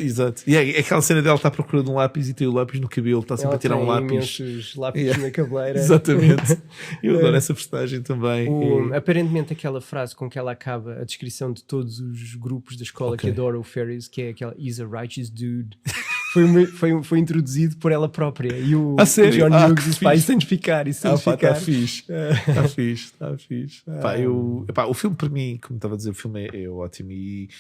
exato. E é aquela cena dela está à procura de um lápis e tem o lápis no cabelo, está sempre a tirar um lápis. Lápis na cabeleira. Exatamente. Eu adoro essa personagem também. Aparentemente aquela frase com que ela acaba a descrição de todos os grupos da escola que adoram o Ferris, que é aquela "He's a righteous dude", foi introduzido por ela própria e o John Hughes disse: "Pá, isso tem de ficar, isso tem de ficar". Está fixe. Está fixe. O filme, para mim, como estava a dizer, o filme é ótimo. E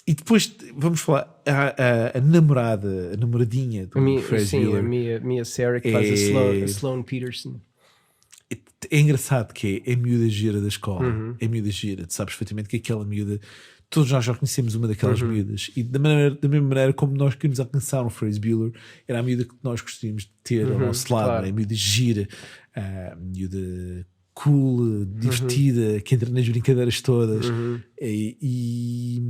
depois vamos falar a namoradinha do Ferris Bueller. A Mia Sara, que faz a Sloan Peterson. É engraçado que é a miúda gira da escola. É a miúda gira. Tu sabes perfeitamente que aquela miúda, todos nós já conhecemos uma daquelas miúdas, e da mesma maneira como nós queríamos alcançar um Ferris Bueller, era a miúda que nós gostaríamos de ter ao nosso lado. Claro. A miúda gira, a miúda cool, divertida, que entra nas brincadeiras todas. E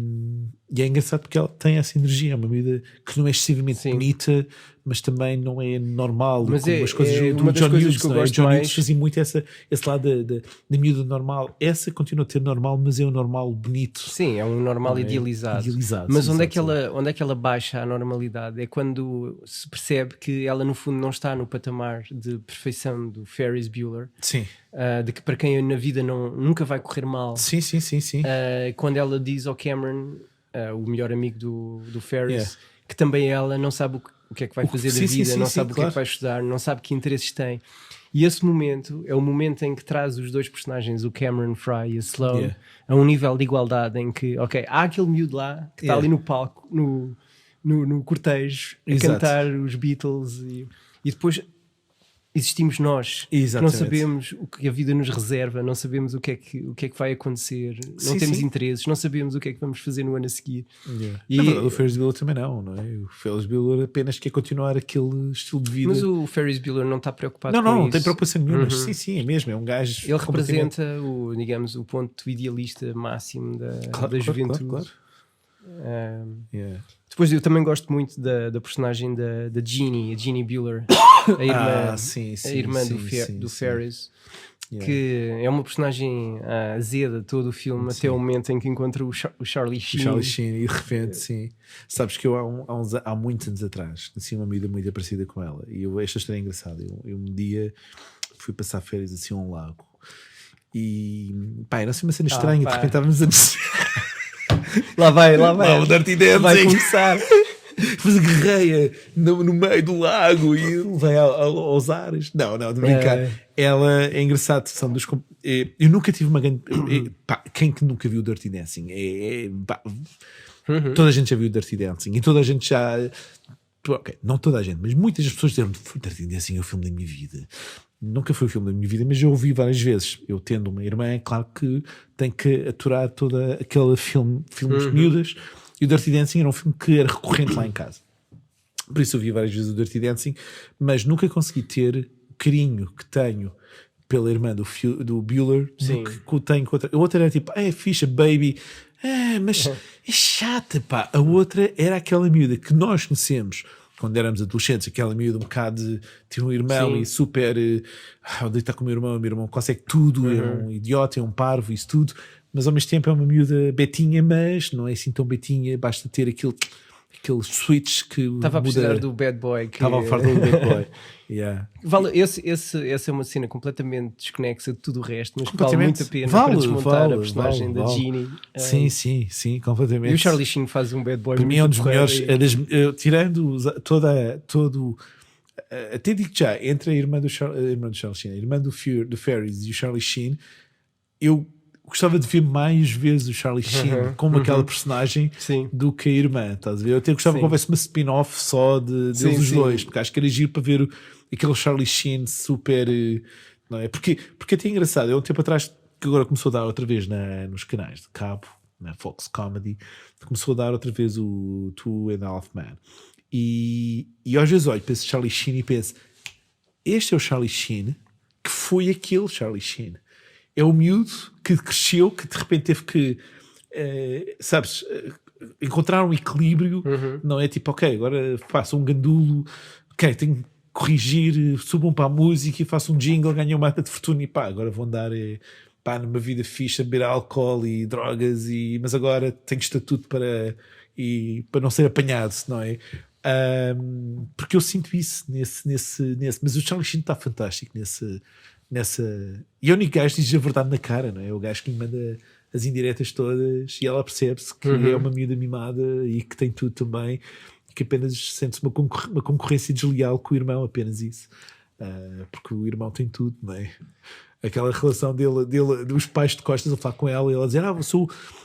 é engraçado porque ela tem essa energia. É uma miúda que não é excessivamente bonita, mas também não é normal. Mas como as coisas do John Hughes, que eu gosto. John Hughes fazia muito esse lado da miúda normal. Essa continua a ter normal, mas é um normal bonito. Sim, é um normal idealizado. Mas onde é que ela baixa a normalidade? É quando se percebe que ela no fundo não está no patamar de perfeição do Ferris Bueller. Sim. De que para quem na vida nunca vai correr mal. Sim. Quando ela diz ao Cameron, o melhor amigo do Ferris, que também ela não sabe o que é que vai fazer da vida, não sabe o que é que vai estudar, não sabe que interesses tem. E esse momento é o momento em que traz os dois personagens, o Cameron Fry e a Sloan, a um nível de igualdade em que, há aquele miúdo lá que está ali no palco, no cortejo, a cantar os Beatles e depois existimos nós. Exatamente. Não sabemos o que a vida nos reserva, não sabemos o que é que vai acontecer, não temos interesses, não sabemos o que é que vamos fazer no ano a seguir. E na verdade, o Ferris Bueller também não é? O Ferris Bueller apenas quer continuar aquele estilo de vida. Mas o Ferris Bueller não está preocupado com isso. Não tem preocupação nenhuma. Sim, é mesmo, é um gajo. Ele representa o ponto idealista máximo da juventude. Claro. Depois eu também gosto muito da personagem da Jeannie, a Jeannie Bueller, a irmã do Ferris, que é uma personagem azeda todo o filme, até o momento em que encontra o Charlie Sheen. O Charlie Sheen, e de repente, sim. Sabes que eu há muitos anos atrás conheci uma amiga muito parecida com ela, e esta história é engraçada. Eu um dia fui passar férias assim a um lago, e era assim uma cena estranha, de repente estávamos a Lá vai. O Dirty Dancing. Vai começar. Depois agarrei-a no meio do lago e levei aos ares. Não, de brincar. Ela é engraçado. Eu nunca tive uma grande. Quem que nunca viu o Dirty Dancing? Toda a gente já viu o Dirty Dancing e toda a gente já. Ok, não toda a gente, mas muitas pessoas disseram: foi o Dirty Dancing, é o filme da minha vida. Nunca foi o filme da minha vida, mas eu ouvi várias vezes. Eu tendo uma irmã, é claro que tem que aturar toda aquele filmes miúdas, e o Dirty Dancing era um filme que era recorrente lá em casa. Por isso eu vi várias vezes o Dirty Dancing, mas nunca consegui ter o carinho que tenho pela irmã do Bueller que tenho com outra. A outra era tipo, é ficha, baby, mas é chata, pá. A outra era aquela miúda que nós conhecemos quando éramos adolescentes, aquela miúda um bocado tinha um irmão e super onde está com o meu irmão consegue tudo, é um idiota, é um parvo, isso tudo, mas ao mesmo tempo é uma miúda betinha, mas não é assim tão betinha, basta ter aquele switch que estava a precisar do bad boy, estava a falar do bad boy. Essa é uma cena completamente desconexa de tudo o resto, mas vale muito a pena para desmontar a personagem da Jeannie. Sim, completamente. E o Charlie Sheen faz um bad boy. Para mim é um dos melhores, tirando todo. Até digo já, entre a irmã do Charlie Sheen, a irmã do Ferris e o Charlie Sheen, eu gostava de ver mais vezes o Charlie Sheen como aquela personagem do que a irmã, estás a ver? Eu até gostava que houvesse uma spin-off só deles os dois, porque acho que era giro para ver aquele Charlie Sheen super, não é? Porque até é engraçado, é um tempo atrás que agora começou a dar outra vez nos canais de cabo, na Fox Comedy, começou a dar outra vez o Two and a Half Men, e às vezes olho para esse Charlie Sheen e penso, este é o Charlie Sheen que foi aquele Charlie Sheen. É o miúdo que cresceu, que de repente teve que, encontrar um equilíbrio, não é tipo, ok, agora faço um gandulo, ok, tenho que corrigir, subam para a música e faço um jingle, ganho uma mata de fortuna e agora vou andar numa vida fixa, beber álcool e drogas, mas agora tenho estatuto para não ser apanhado, não é? Porque eu sinto isso nesse mas o Charlie Sheen está fantástico e o único gajo diz a verdade na cara, não é? O gajo que lhe manda as indiretas todas e ela percebe-se que é uma miúda mimada e que tem tudo também, e que apenas sente-se uma concorrência desleal com o irmão, apenas isso, porque o irmão tem tudo, não é? Aquela relação dele dos pais de costas a falar com ela e ela dizer,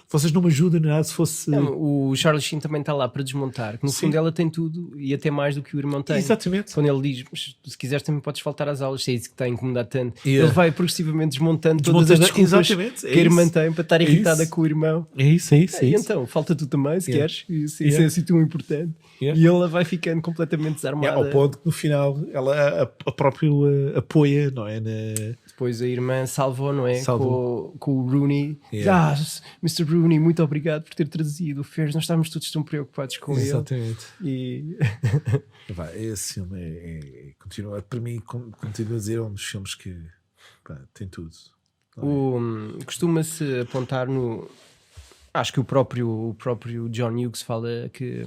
vocês não me ajudam nada, se fosse... O Charlie Sheen também está lá para desmontar, que no fundo ela tem tudo e até mais do que o irmão tem. Exatamente. Quando ele diz, mas se quiseres também podes faltar às aulas, se é isso que está a incomodar tanto. Ele vai progressivamente desmontando todas as desculpas que a irmã tem para estar irritada com o irmão. É isso. Então, falta tu também, se queres, isso é assim tão importante. E ela vai ficando completamente desarmada. Ao ponto que no final ela a própria apoia, não é? Depois a irmã salvou, não é? Com o Rooney. Mr. Rooney, muito obrigado por ter trazido o Ferris. Nós estávamos todos tão preocupados com ele. Exatamente. Esse filme continua, para mim, continuo a dizer, é um dos filmes que tem tudo. Costuma-se apontar no... Acho que o próprio John Hughes fala que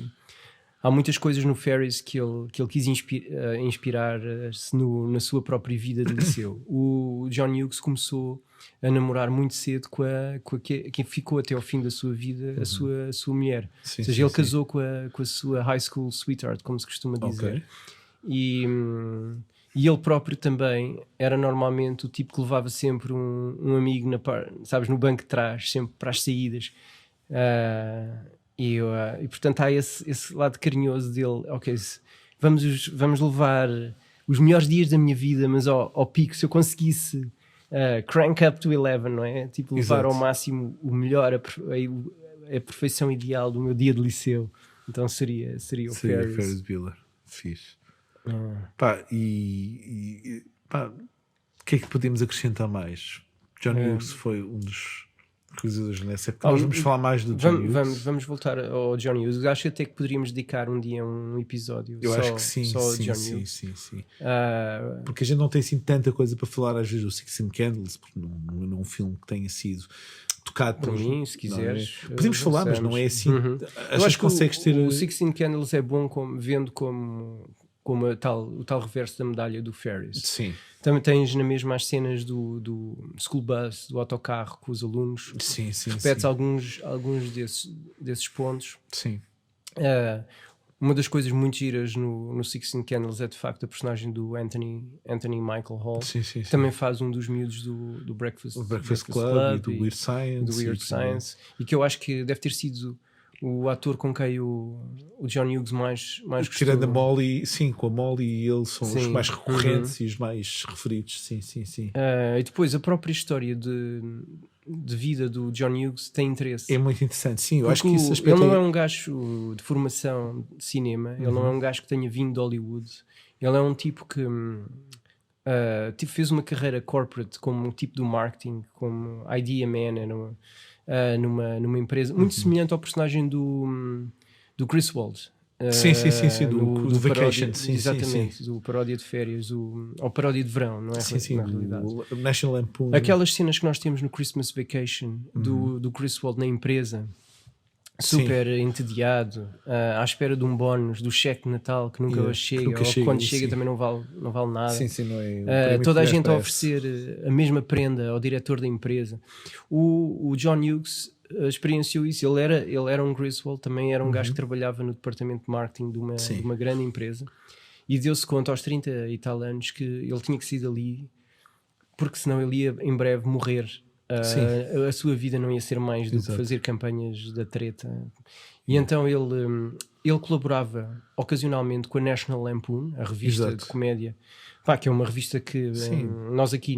há muitas coisas no Ferris que ele quis inspirar-se na sua própria vida de liceu. O John Hughes começou a namorar muito cedo com quem ficou até ao fim da sua vida, a sua mulher. Ou seja, ele casou com a sua high school sweetheart, como se costuma dizer. E ele próprio também era normalmente o tipo que levava sempre um amigo no banco de trás, sempre para as saídas. E portanto há esse lado carinhoso dele. Ok, vamos levar os melhores dias da minha vida, mas ao pico, se eu conseguisse crank up to 11, não é? Tipo, levar ao máximo o melhor, a perfeição ideal do meu dia de liceu. Então seria o Ferris Bueller. Fixe. Pá, pá, o que é que podemos acrescentar mais? John Hughes foi um dos realizadores nessa época. Nós vamos falar mais do John Hughes. Vamos voltar ao John Hughes. Acho até que poderíamos dedicar um dia um episódio. Eu acho que sim. Porque a gente não tem assim tanta coisa para falar às vezes do Sixteen Candles, porque não é um filme que tenha sido tocado por mim, se quiseres. Podemos falar, mas não é assim. Eu acho que o Sixteen Candles é bom vendo como o tal reverso da medalha do Ferris. Sim. Também tens na mesma as cenas do school bus, do autocarro com os alunos. Sim. Repetes alguns desses pontos. Sim. Uma das coisas muito giras no Sixteen Candles é de facto a personagem do Anthony Michael Hall. Sim. Também faz um dos miúdos do Breakfast Club e do Weird Science. E que eu acho que deve ter sido o ator com quem o John Hughes mais gostou. Tirando a Molly, sim, com a Molly e ele são os mais recorrentes e os mais referidos. Sim. E depois a própria história de vida do John Hughes tem interesse. É muito interessante, sim. Eu acho que isso ele não é um gajo de formação de cinema, ele não é um gajo que tenha vindo de Hollywood. Ele é um tipo que fez uma carreira corporate como um tipo do marketing, como idea man, numa empresa muito semelhante ao personagem do Griswold. Sim, do Vacation. Exatamente, do paródia de férias, ou paródia de verão, não é? Sim, na realidade. O National Lampoon. Aquelas cenas que nós temos no Christmas Vacation do Griswold na empresa, super entediado, à espera de um bónus, do cheque de Natal que nunca chega, ou quando chega também não vale nada. Sim, não é. Toda a gente a oferecer a mesma prenda ao diretor da empresa. O John Hughes experienciou isso. Ele era um Griswold, também era um gajo que trabalhava no departamento de marketing de uma grande empresa, e deu-se conta aos 30 e tal anos que ele tinha que sair dali, porque senão ele ia em breve morrer. A sua vida não ia ser mais do que fazer campanhas da treta. E então ele colaborava ocasionalmente com a National Lampoon, a revista de comédia, que é uma revista que nós aqui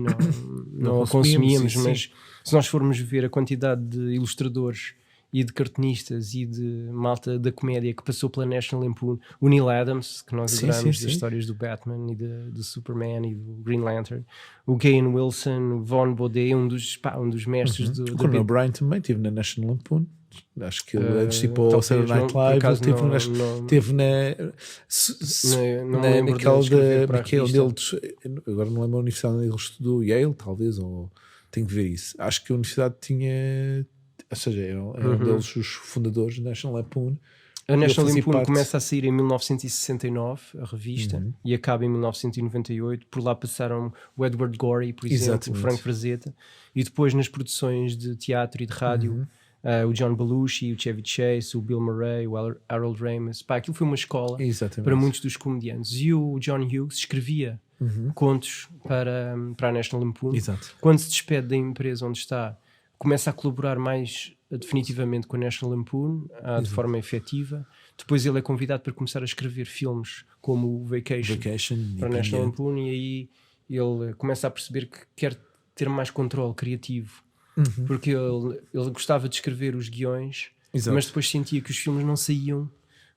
não a consumíamos, mas se nós formos ver a quantidade de ilustradores e de cartunistas e de malta da comédia que passou pela National Lampoon, o Neil Adams, que nós adoramos das histórias do Batman e do Superman e do Green Lantern, o Gahan Wilson, o Von Baudet, um dos mestres do... O Conan O'Brien também esteve na National Lampoon. Acho que ele antes tipo ao Saturday Night Live teve naquela agora não lembro a universidade onde ele estudou, Yale talvez, ou tenho que ver isso. Acho que a universidade tinha, ou seja, eram deles os fundadores da National Lampoon. A National Lampoon começa a sair em 1969, a revista, e acaba em 1998. Por lá passaram o Edward Gorey, por exemplo, o Frank Frazetta, e depois nas produções de teatro e de rádio, o John Belushi, o Chevy Chase, o Bill Murray, o Harold Ramis. Aquilo foi uma escola para muitos dos comediantes. E o John Hughes escrevia contos para a National Lampoon. Quando se despede da empresa onde está, começa a colaborar mais definitivamente com a National Lampoon, de forma efetiva. Depois ele é convidado para começar a escrever filmes como o Vacation para a National Lampoon, e aí ele começa a perceber que quer ter mais controle criativo, porque ele gostava de escrever os guiões, mas depois sentia que os filmes não saíam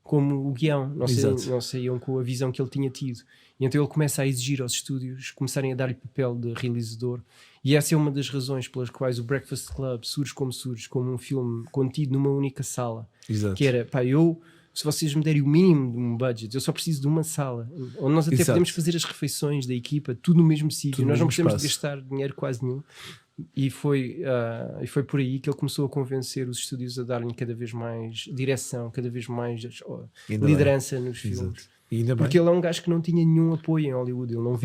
como o guião, não saíam com a visão que ele tinha tido. E então ele começa a exigir aos estúdios começarem a dar-lhe papel de realizador. E essa é uma das razões pelas quais o Breakfast Club surge como um filme contido numa única sala. Que era, se vocês me derem o mínimo de um budget, eu só preciso de uma sala onde nós até podemos fazer as refeições da equipa, tudo no mesmo sítio, nós não precisamos de gastar dinheiro quase nenhum. E foi por aí que ele começou a convencer os estúdios a darem cada vez mais direção, cada vez mais liderança nos filmes. Porque ele é um gajo que não tinha nenhum apoio em Hollywood, ele não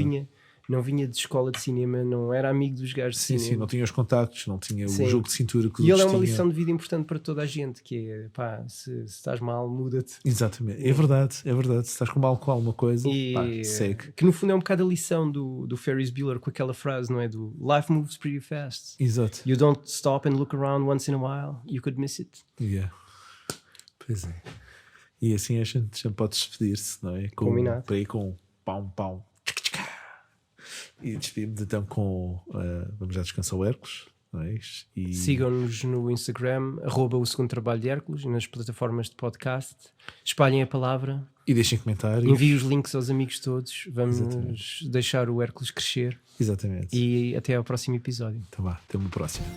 vinha de escola de cinema, não era amigo dos gajos de cinema. Sim, não tinha os contactos, não tinha o jogo de cintura que e ele é uma lição de vida importante para toda a gente, que é, se estás mal, muda-te. Exatamente, é verdade, se estás com mal com alguma coisa, segue. Que no fundo é um bocado a lição do Ferris Bueller, com aquela frase, não é? Do Life moves pretty fast. Exato. You don't stop and look around once in a while, you could miss it. Pois é. E assim a gente já pode despedir-se, não é? Combinado. Para ir com pau. E despedimos então com vamos já descansar o Hércules. E... Sigam-nos no Instagram, @o segundo trabalho de Hércules, e nas plataformas de podcast. Espalhem a palavra e deixem comentários. Enviem os links aos amigos todos. Vamos deixar o Hércules crescer. Exatamente. E até ao próximo episódio. Então vá, até uma próxima.